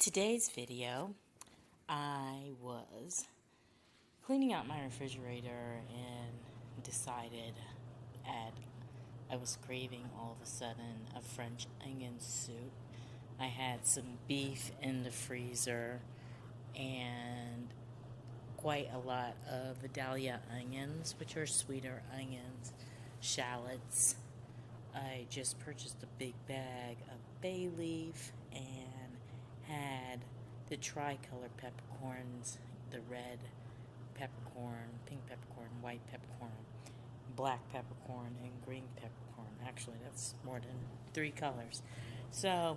today's video, I was cleaning out my refrigerator and decided I was craving all of a sudden a French onion soup. I had some beef in the freezer and quite a lot of Vidalia onions, which are sweeter onions, shallots. I just purchased a big bag of bay leaf and had the tricolor peppercorns, the red peppercorn, pink peppercorn, white peppercorn, black peppercorn, and green peppercorn. Actually, that's more than 3 colors. So,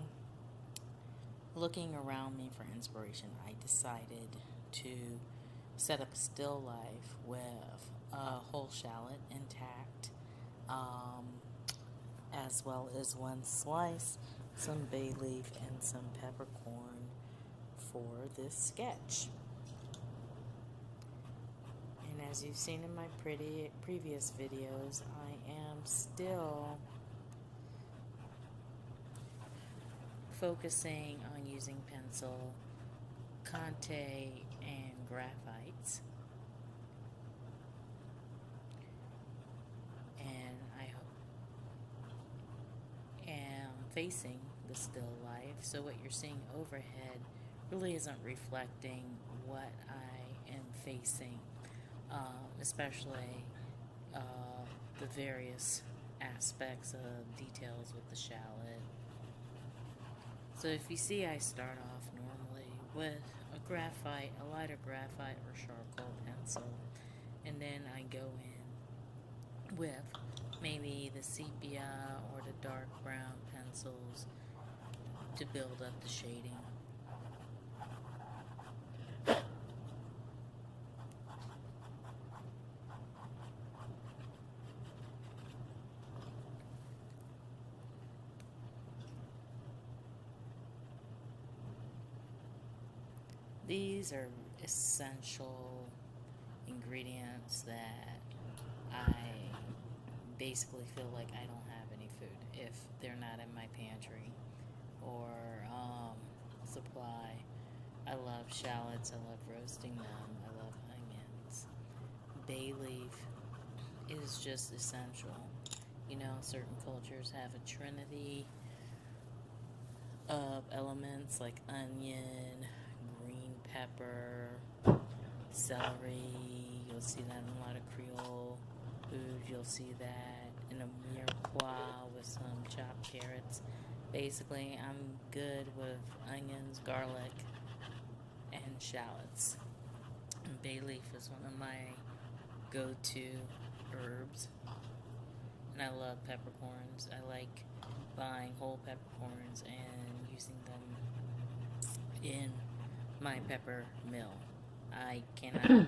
looking around me for inspiration, I decided to set up a still life with a whole shallot intact, as well as 1 slice, some bay leaf, and some peppercorn for this sketch. And as you've seen in my previous videos, I am still focusing on using pencil, Conte, and graphites. And I am facing the still life, so what you're seeing overhead really isn't reflecting what I am facing, especially the various aspects of details with the shallot. So if you see, I start off normally with a lighter graphite or charcoal pencil, and then I go in with maybe the sepia or the dark brown pencils to build up the shading. These are essential ingredients that I basically feel like I don't have any food if they're not in my pantry or supply. I love shallots, I love roasting them, I love onions. Bay leaf is just essential. You know, certain cultures have a trinity of elements like onion, green pepper, celery. You'll see that in a lot of Creole food. You'll see that in a mirepoix with some chopped carrots. Basically, I'm good with onions, garlic, and shallots. And bay leaf is one of my go-to herbs. And I love peppercorns. I like buying whole peppercorns and using them in my pepper mill. I cannot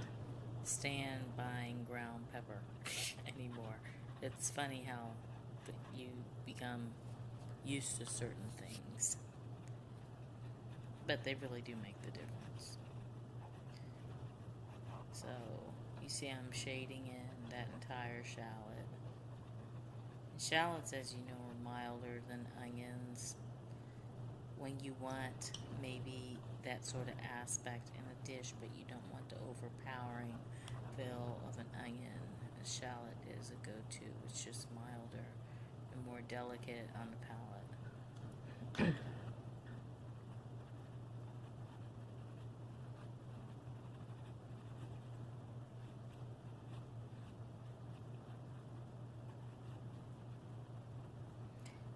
stand buying ground pepper anymore. It's funny how you become used to certain things, but they really do make the difference. So you see I'm shading in that entire shallot. Shallots, as you know, are milder than onions. When you want maybe that sort of aspect in a dish, but you don't want the overpowering feel of an onion, a shallot is a go-to. It's just milder and more delicate on the palate.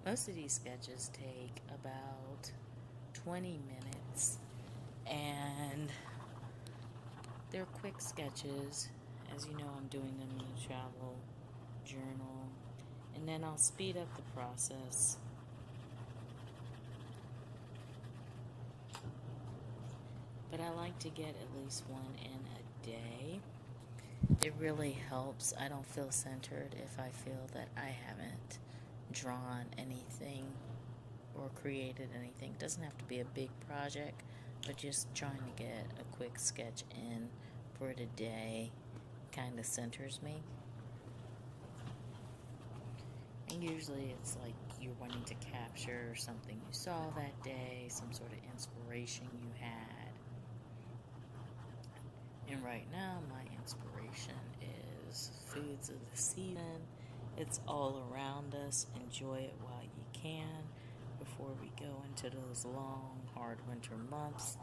Most of these sketches take about 20 minutes, and they're quick sketches. As you know, I'm doing them in a travel journal, and then I'll speed up the process. But I like to get at least 1 in a day. It really helps. I don't feel centered if I feel that I haven't drawn anything or created anything. It doesn't have to be a big project, but just trying to get a quick sketch in for the day kind of centers me. And usually it's like you're wanting to capture something you saw that day, some sort of inspiration you had. And right now, my inspiration is foods of the season. It's all around us. Enjoy it while you can before we go into those long, hard winter months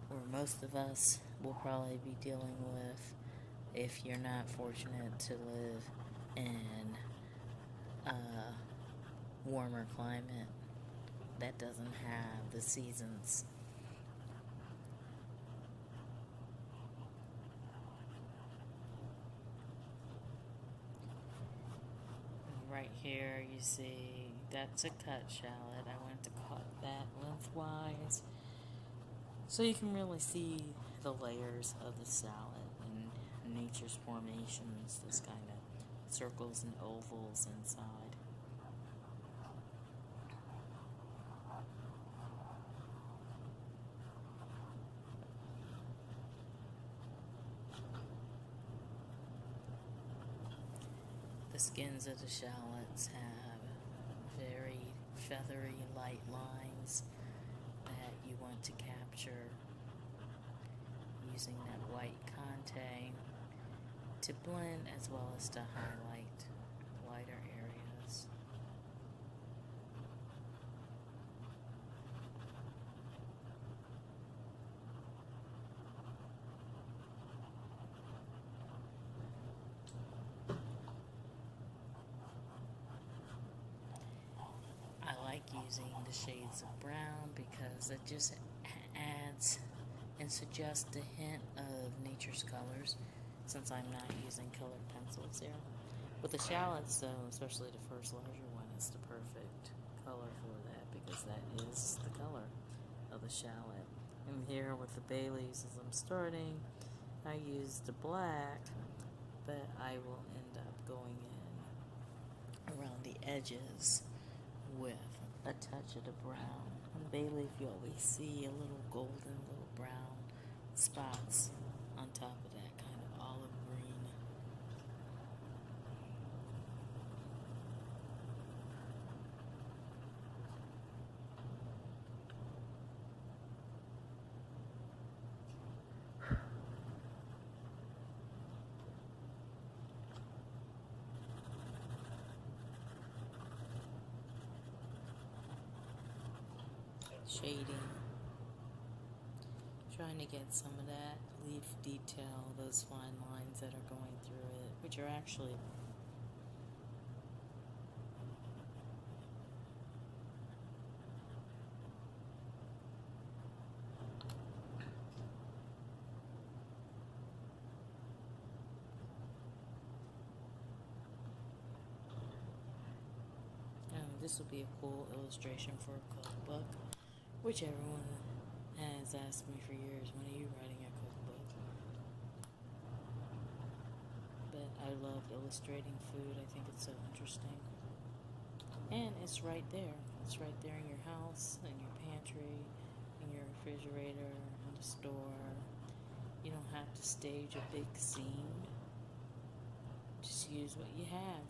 where most of us will probably be dealing with, if you're not fortunate to live in a warmer climate that doesn't have the seasons. Right here you see that's a cut shallot. I went to cut that lengthwise so you can really see the layers of the salad and nature's formations, this kind of circles and ovals inside. The skins of the shallots have very feathery light lines that you want to capture using that white conte to blend as well as to highlight lighter areas. I like using the shades of brown because it just adds and suggests a hint of nature's colors, since I'm not using colored pencils here. With the shallots, though, especially the first larger one, is the perfect color for that because that is the color of the shallot. And here with the bay leaves, as I'm starting, I use the black, but I will end up going in around the edges with a touch of the brown. On bay leaf, you always see a little golden, little brown spots on top of that kind of olive green. Shading. Trying to get some of that leaf detail, those fine lines that are going through it, which are actually this will be a cool illustration for a cookbook, which everyone has asked me for years, when are you writing a cookbook? But I love illustrating food. I think it's so interesting. And it's right there. It's right there in your house, in your pantry, in your refrigerator, in the store. You don't have to stage a big scene. Just use what you have.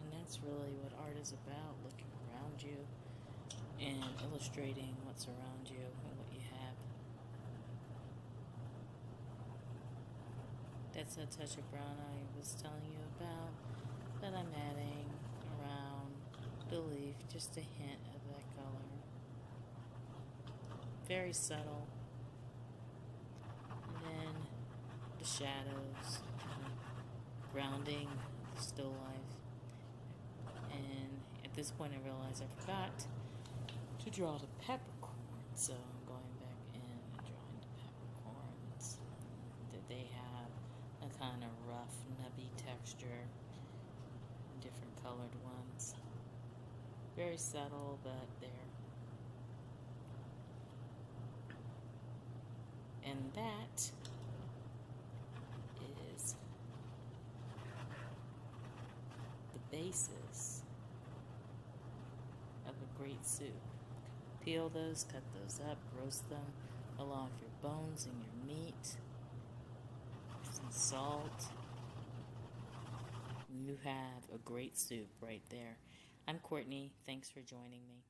And that's really what art is about, looking around you and illustrating what's around you and what you have. That's that touch of brown I was telling you about that I'm adding around the leaf, just a hint of that color. Very subtle. And then the shadows, grounding the still life. And at this point I realized I forgot to draw the peppercorns, so I'm going back in and drawing the peppercorns. That they have a kind of rough, nubby texture, different colored ones. Very subtle, but there. And that is the basis of a great soup. Peel those, cut those up, roast them along with your bones and your meat. Some salt. You have a great soup right there. I'm Courtney. Thanks for joining me.